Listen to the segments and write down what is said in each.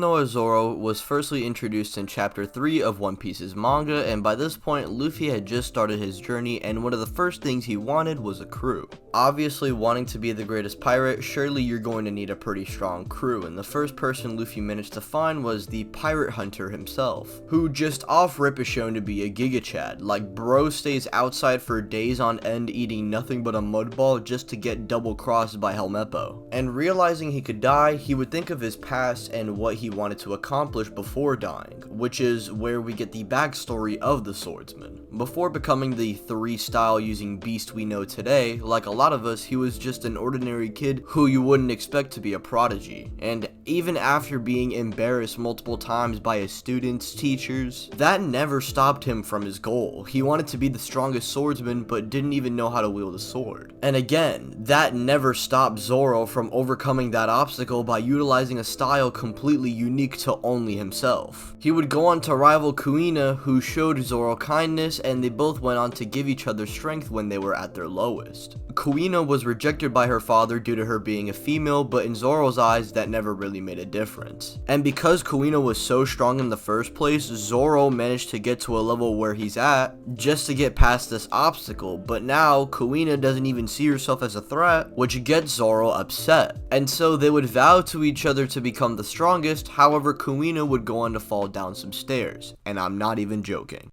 Roronoa Zoro was firstly introduced in chapter 3 of One Piece's manga, and by this point Luffy had just started his journey, and one of the first things he wanted was a crew. Obviously, wanting to be the greatest pirate, surely you're going to need a pretty strong crew, and the first person Luffy managed to find was the pirate hunter himself, who just off rip is shown to be a Giga Chad. Like, bro stays outside for days on end eating nothing but a mud ball just to get double crossed by Helmeppo. And realizing he could die, he would think of his past and what he wanted to accomplish before dying, which is where we get the backstory of the Swordsman. Before becoming the 3-style using beast we know today, like a lot of us, he was just an ordinary kid who you wouldn't expect to be a prodigy. And even after being embarrassed multiple times by his students, teachers, that never stopped him from his goal. He wanted to be the strongest swordsman, but didn't even know how to wield a sword. And again, that never stopped Zoro from overcoming that obstacle by utilizing a style completely unique to only himself. He would go on to rival Kuina, who showed Zoro kindness, and they both went on to give each other strength when they were at their lowest. Kuina was rejected by her father due to her being a female, but in Zoro's eyes that never really made a difference. And because Kuina was so strong in the first place, Zoro managed to get to a level where he's at just to get past this obstacle, but now Kuina doesn't even see herself as a threat, which gets Zoro upset. And so they would vow to each other to become the strongest. However, Kuina would go on to fall down some stairs, and I'm not even joking.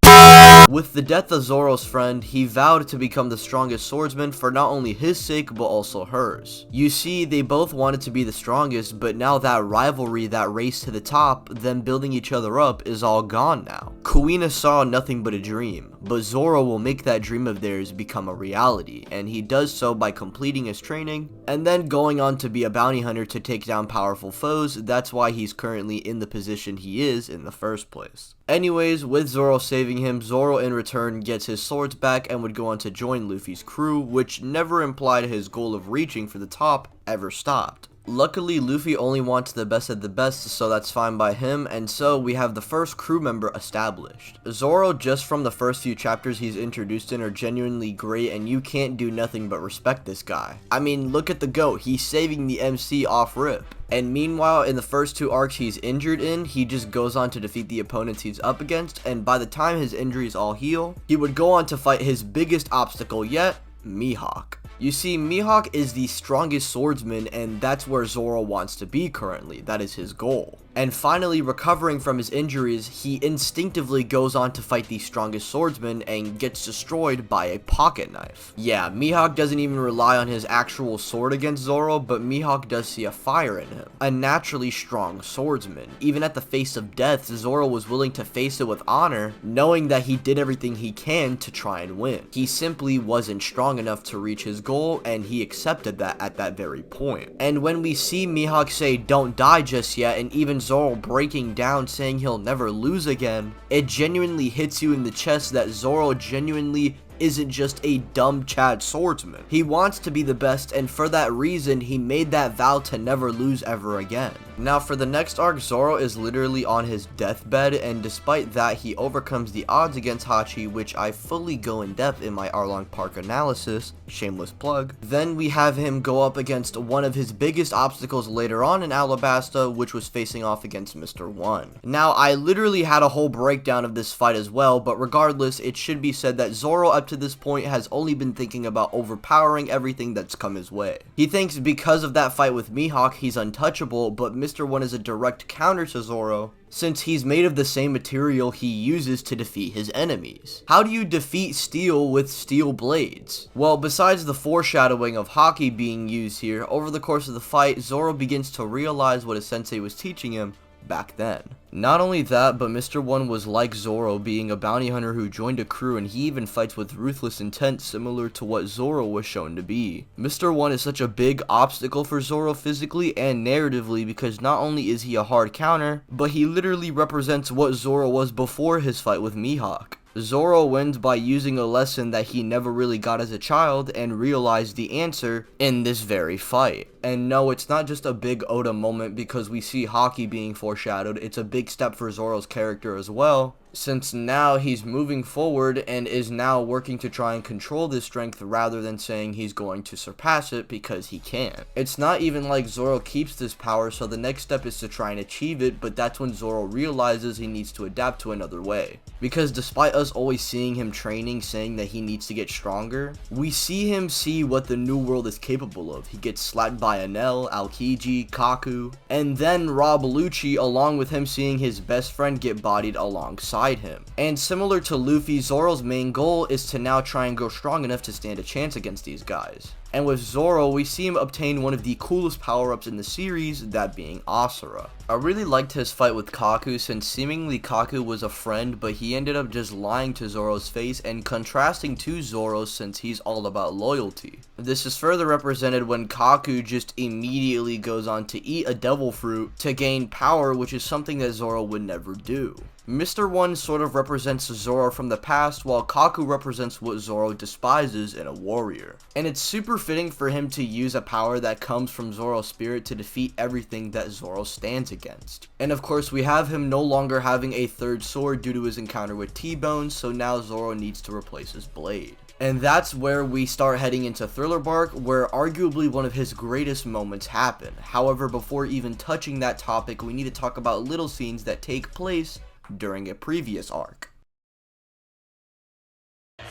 With the death of Zoro's friend, he vowed to become the strongest swordsman for not only his sake but also hers. You see, they both wanted to be the strongest, but now that rivalry, that race to the top, them building each other up, is all gone now. Kuina saw nothing but a dream, but Zoro will make that dream of theirs become a reality, and he does so by completing his training and then going on to be a bounty hunter to take down powerful foes. That's why he's currently in the position he is in the first place. Anyways, with Zoro saving him, Zoro in return gets his swords back and would go on to join Luffy's crew, which never implied his goal of reaching for the top ever stopped. Luckily, Luffy only wants the best of the best, so that's fine by him, and so we have the first crew member established. Zoro, just from the first few chapters he's introduced in, are genuinely great, and you can't do nothing but respect this guy. I mean, look at the GOAT, he's saving the MC off rip. And meanwhile, in the first 2 arcs he's injured in, he just goes on to defeat the opponents he's up against, and by the time his injuries all heal, he would go on to fight his biggest obstacle yet, Mihawk. You see, Mihawk is the strongest swordsman, and that's where Zoro wants to be currently. That is his goal. And finally, recovering from his injuries, he instinctively goes on to fight the strongest swordsman and gets destroyed by a pocket knife. Yeah, Mihawk doesn't even rely on his actual sword against Zoro, but Mihawk does see a fire in him. A naturally strong swordsman. Even at the face of death, Zoro was willing to face it with honor, knowing that he did everything he can to try and win. He simply wasn't strong enough to reach his goal, and he accepted that at that very point. And when we see Mihawk say, "Don't die just yet," and even Zoro breaking down saying he'll never lose again, it genuinely hits you in the chest that Zoro genuinely isn't just a dumb Chad swordsman. He wants to be the best, and for that reason, he made that vow to never lose ever again. Now for the next arc, Zoro is literally on his deathbed, and despite that, he overcomes the odds against Hachi, which I fully go in depth in my Arlong Park analysis, shameless plug. Then we have him go up against one of his biggest obstacles later on in Alabasta, which was facing off against Mr. One. Now I literally had a whole breakdown of this fight as well, but regardless, it should be said that Zoro up to this point has only been thinking about overpowering everything that's come his way. He thinks because of that fight with Mihawk, he's untouchable, but Mr. One is a direct counter to Zoro, since he's made of the same material he uses to defeat his enemies. How do you defeat steel with steel blades? Well, besides the foreshadowing of Haki being used here, over the course of the fight, Zoro begins to realize what his sensei was teaching him back then. Not only that, but Mr. One was like Zoro, being a bounty hunter who joined a crew, and he even fights with ruthless intent similar to what Zoro was shown to be. Mr. One is such a big obstacle for Zoro physically and narratively because not only is he a hard counter, but he literally represents what Zoro was before his fight with Mihawk. Zoro wins by using a lesson that he never really got as a child and realized the answer in this very fight. And no, it's not just a big Oda moment because we see Haki being foreshadowed, it's a big step for Zoro's character as well. since now he's moving forward and is now working to try and control this strength rather than saying he's going to surpass it because he can't. It's not even like Zoro keeps this power, so the next step is to try and achieve it, but that's when Zoro realizes he needs to adapt to another way. Because despite us always seeing him training, saying that he needs to get stronger, we see him see what the new world is capable of. He gets slapped by Enel, Aokiji, Kaku, and then Rob Lucci, along with him seeing his best friend get bodied alongside him. And similar to Luffy, Zoro's main goal is to now try and grow strong enough to stand a chance against these guys. And with Zoro, we see him obtain one of the coolest power-ups in the series, that being Asura. I really liked his fight with Kaku, since seemingly Kaku was a friend, but he ended up just lying to Zoro's face and contrasting to Zoro since he's all about loyalty. This is further represented when Kaku just immediately goes on to eat a devil fruit to gain power, which is something that Zoro would never do. Mr. One sort of represents Zoro from the past, while Kaku represents what Zoro despises in a warrior. And it's super fitting for him to use a power that comes from Zoro's spirit to defeat everything that Zoro stands against. And of course, we have him no longer having a third sword due to his encounter with T-Bone, so now Zoro needs to replace his blade. And that's where we start heading into Thriller Bark, where arguably one of his greatest moments happen. However, before even touching that topic, we need to talk about little scenes that take place during a previous arc.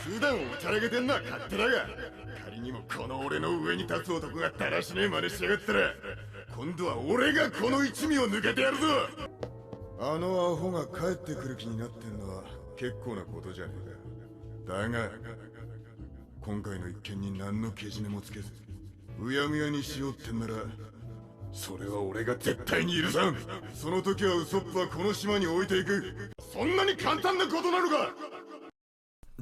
普段をたらけてんのは勝手だが、仮にもこの俺の上に立つ男がだらしねえ真似しやがったら、今度は俺がこの一味を抜けてやるぞ。あのアホが帰ってくる気になってんのは結構なことじゃねえか。だが、今回の一件に何のけじめもつけず、うやむやにしようってんなら、それは俺が絶対に許さん。その時はウソップはこの島に置いていく。そんなに簡単なことなのか。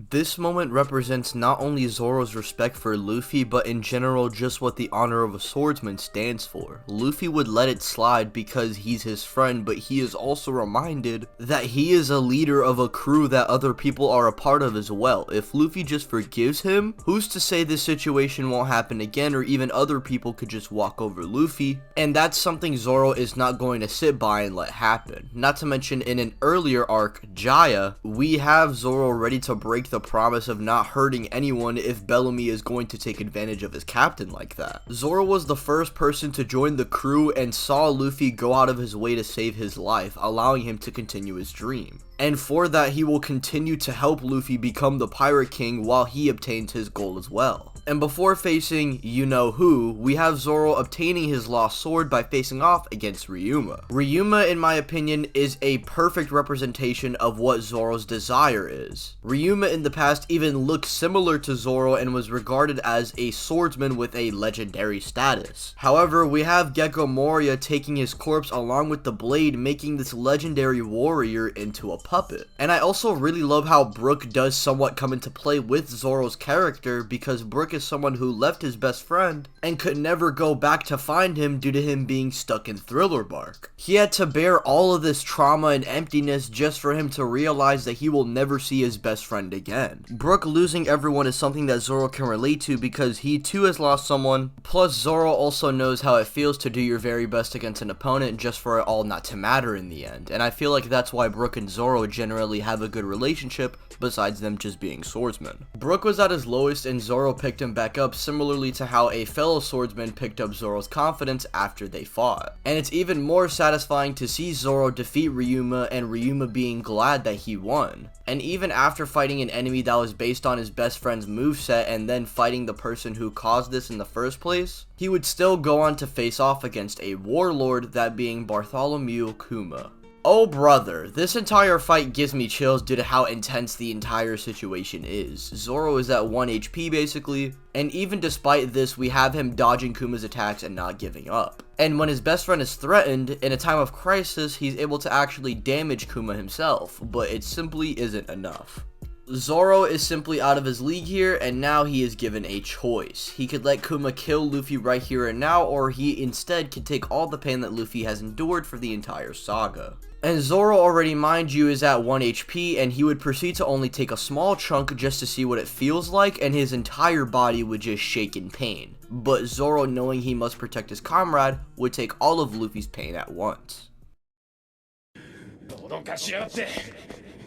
This moment represents not only Zoro's respect for Luffy, but in general just what the honor of a swordsman stands for. Luffy would let it slide because he's his friend, but he is also reminded that he is a leader of a crew that other people are a part of as well. If Luffy just forgives him, who's to say this situation won't happen again, or even other people could just walk over Luffy? And that's something Zoro is not going to sit by and let happen. Not to mention, in an earlier arc, Jaya, we have Zoro ready to break the promise of not hurting anyone if Bellamy is going to take advantage of his captain like that. Zoro was the first person to join the crew and saw Luffy go out of his way to save his life, allowing him to continue his dream. And for that, he will continue to help Luffy become the Pirate King while he obtains his goal as well. And before facing you-know-who, we have Zoro obtaining his lost sword by facing off against Ryuma. Ryuma, in my opinion, is a perfect representation of what Zoro's desire is. Ryuma in the past even looked similar to Zoro and was regarded as a swordsman with a legendary status. However, we have Gecko Moria taking his corpse along with the blade, making this legendary warrior into a puppet. And I also really love how Brook does somewhat come into play with Zoro's character, because Brook is someone who left his best friend and could never go back to find him due to him being stuck in Thriller Bark. He had to bear all of this trauma and emptiness just for him to realize that he will never see his best friend again. Brook losing everyone is something that Zoro can relate to because he too has lost someone, plus Zoro also knows how it feels to do your very best against an opponent just for it all not to matter in the end, and I feel like that's why Brook and Zoro generally have a good relationship besides them just being swordsmen. Brook was at his lowest and Zoro picked him back up, similarly to how a fellow swordsman picked up Zoro's confidence after they fought. And it's even more satisfying to see Zoro defeat Ryuma and Ryuma being glad that he won. And even after fighting an enemy that was based on his best friend's moveset and then fighting the person who caused this in the first place, he would still go on to face off against a warlord, that being Bartholomew Kuma. Oh brother, this entire fight gives me chills due to how intense the entire situation is. Zoro is at 1 HP basically, and even despite this, we have him dodging Kuma's attacks and not giving up. And when his best friend is threatened, in a time of crisis, he's able to actually damage Kuma himself, but it simply isn't enough. Zoro is simply out of his league here, and now he is given a choice. He could let Kuma kill Luffy right here and now, or he instead could take all the pain that Luffy has endured for the entire saga. And Zoro already, mind you, is at 1 HP, and he would proceed to only take a small chunk just to see what it feels like, and his entire body would just shake in pain. But Zoro, knowing he must protect his comrade, would take all of Luffy's pain at once.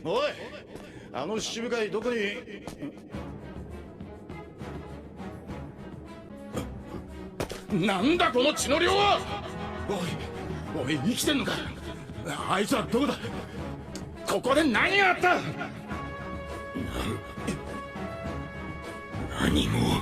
おい、あの七部会どこに。なんだこの血の量は。おい生きてんのか。あいつはどこだ。ここで何があった。何もな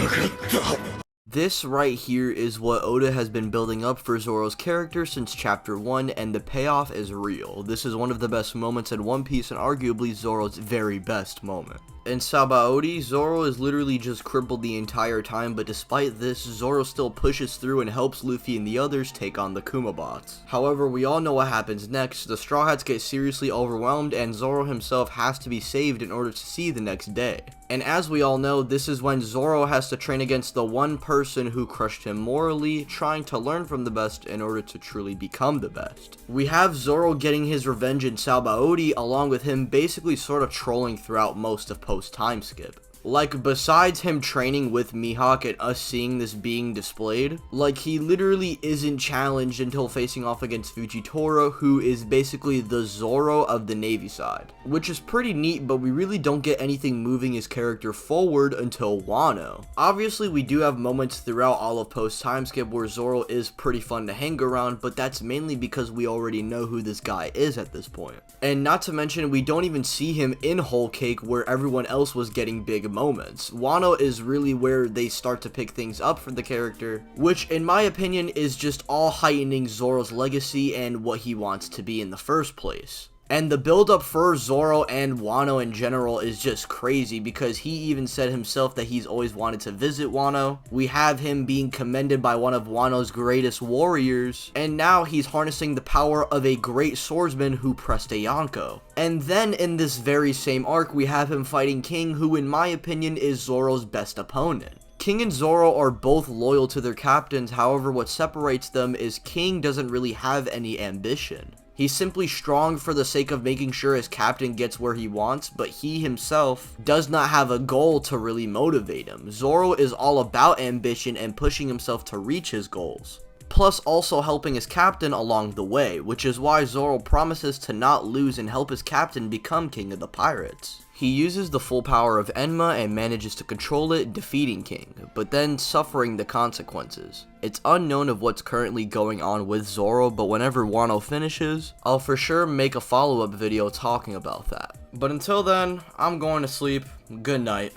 かった。This right here is what Oda has been building up for Zoro's character since chapter 1, and the payoff is real. This is one of the best moments in One Piece and arguably Zoro's very best moment. In Sabaody, Zoro is literally just crippled the entire time, but despite this, Zoro still pushes through and helps Luffy and the others take on the Kumabots. However, we all know what happens next. The Straw Hats get seriously overwhelmed and Zoro himself has to be saved in order to see the next day. And as we all know, this is when Zoro has to train against the one person who crushed him morally, trying to learn from the best in order to truly become the best. We have Zoro getting his revenge in Sabaody, along with him basically sort of trolling throughout most of post-Timeskip. Like, besides him training with Mihawk and us seeing this being displayed, like, he literally isn't challenged until facing off against Fujitora, who is basically the Zoro of the Navy side. Which is pretty neat, but we really don't get anything moving his character forward until Wano. Obviously, we do have moments throughout all of post-Timeskip where Zoro is pretty fun to hang around, but that's mainly because we already know who this guy is at this point. And not to mention, we don't even see him in Whole Cake where everyone else was getting big moments. Wano is really where they start to pick things up for the character, which in my opinion is just all heightening Zoro's legacy and what he wants to be in the first place. And the build up for Zoro and Wano in general is just crazy because he even said himself that he's always wanted to visit Wano. We have him being commended by one of Wano's greatest warriors, and now he's harnessing the power of a great swordsman who pressed a Yonko. And then in this very same arc, we have him fighting King, who in my opinion is Zoro's best opponent. King and Zoro are both loyal to their captains, however what separates them is King doesn't really have any ambition. He's simply strong for the sake of making sure his captain gets where he wants, but he himself does not have a goal to really motivate him. Zoro is all about ambition and pushing himself to reach his goals, plus also helping his captain along the way, which is why Zoro promises to not lose and help his captain become king of the pirates. He uses the full power of Enma and manages to control it, defeating King, but then suffering the consequences. It's unknown of what's currently going on with Zoro, but whenever Wano finishes, I'll for sure make a follow-up video talking about that. But until then, I'm going to sleep. Good night.